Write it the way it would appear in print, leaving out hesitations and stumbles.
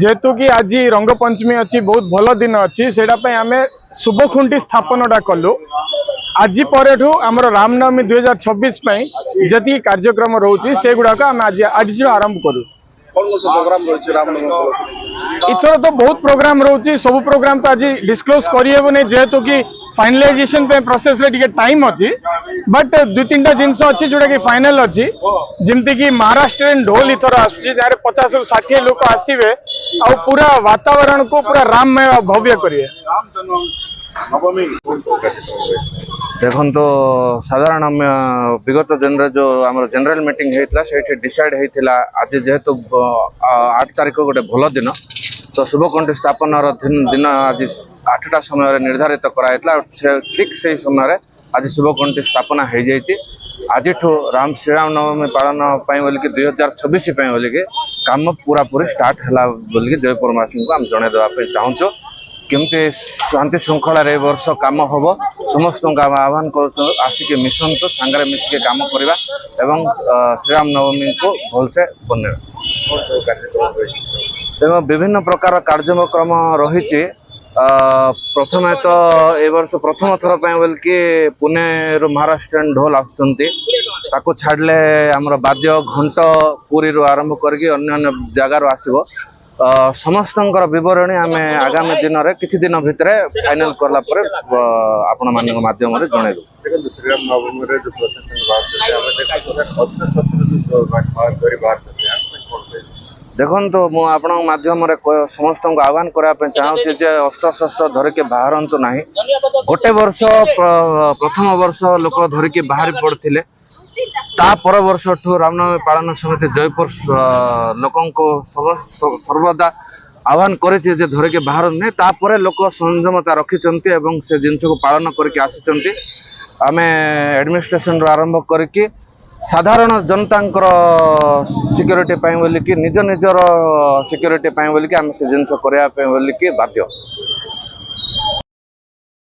जेहेतु कि आज रंगपंचमी अच्छी बहुत भल दिन अच्छी से आम शुभखुंटी स्थापनटा कलु आज पर आमर रामनवमी 2026 जी कार्यक्रम रोचे से गुड़ाक आम आज आरंभ करूँ। इथर तो बहुत प्रोग्राम रोचे सब प्रोग्राम तो आज डिस्क्लोज करें जेहेतु कि फाइनलाइजेशन प्रोसेस रे टाइम अच्छी बट दुई तीन टा जिनस अच्छी जोटा कि फाइनल अच्छी जमती कि महाराष्ट्र ढोल इथर आसूँ 50 ରୁ 60 लोक आसवे आ पूरा वातावरण को पूरा राममय भव्य करिए। देखो तो साधारण विगत दिन जो आम जनरल मीटिंग होता से डिसाइड होता आज जेहेतु 8 तारिख गोटे भल दिन तो शुभकुंडी स्थापन दिन आज 8टा समय निर्धारित कराइला ठीक से समय आज शुभकुंडी स्थापना हो जाए। आज श्रीराम नवमी पालन बोलिकी 2026 बोलिकी काम पूरा पूरी स्टार्ट है बोलिकी देवपुरवासी को आम जनईदेवाई चाहूँ केमती शांति श्रृंखला रे वर्ष काम हम समस्त आह्वान कर आसिक मिशंतु सांगरे मिसिके काम करवा एवं श्रीराम नवमी को भलसे बने देखो विभिन्न प्रकार कार्यक्रम रही। प्रथम तो ए वर्ष प्रथम थर बोलिकी पुणे रु महाराष्ट्र ढोल आसु छाड़ले आमर वाद्य घंट पुरी आरंभ करके अन्य जगार आसो समस्त बरणी आम आगामी दिन में किसी दिन भितर फाइनल करला आपण मान माध्यम जनइबू। देखो तो मुझे माध्यम समस्त आह्वान करने चाहूँगी जे अस्त्र शस्त्र धरिकी बाहरतु ना गोटे वर्ष प्रथम वर्ष लोक धरिकी बाहरी पड़ते ता पर वर्ष ठू रामनवमी पालन समिति जयपुर लोक सर्वदा आह्वान करे धरिकी बाहर नहीं तापर लोक संयमता रखिंट से जिनस को पालन करके आसी आम एडमिनिस्ट्रेशन आरंभ करके साधारण जनता सिक्योरिटी बोलिकी निज निजर सिक्योरिटी बोलिकी आम से जिनस करने बोलिकी बाध्य।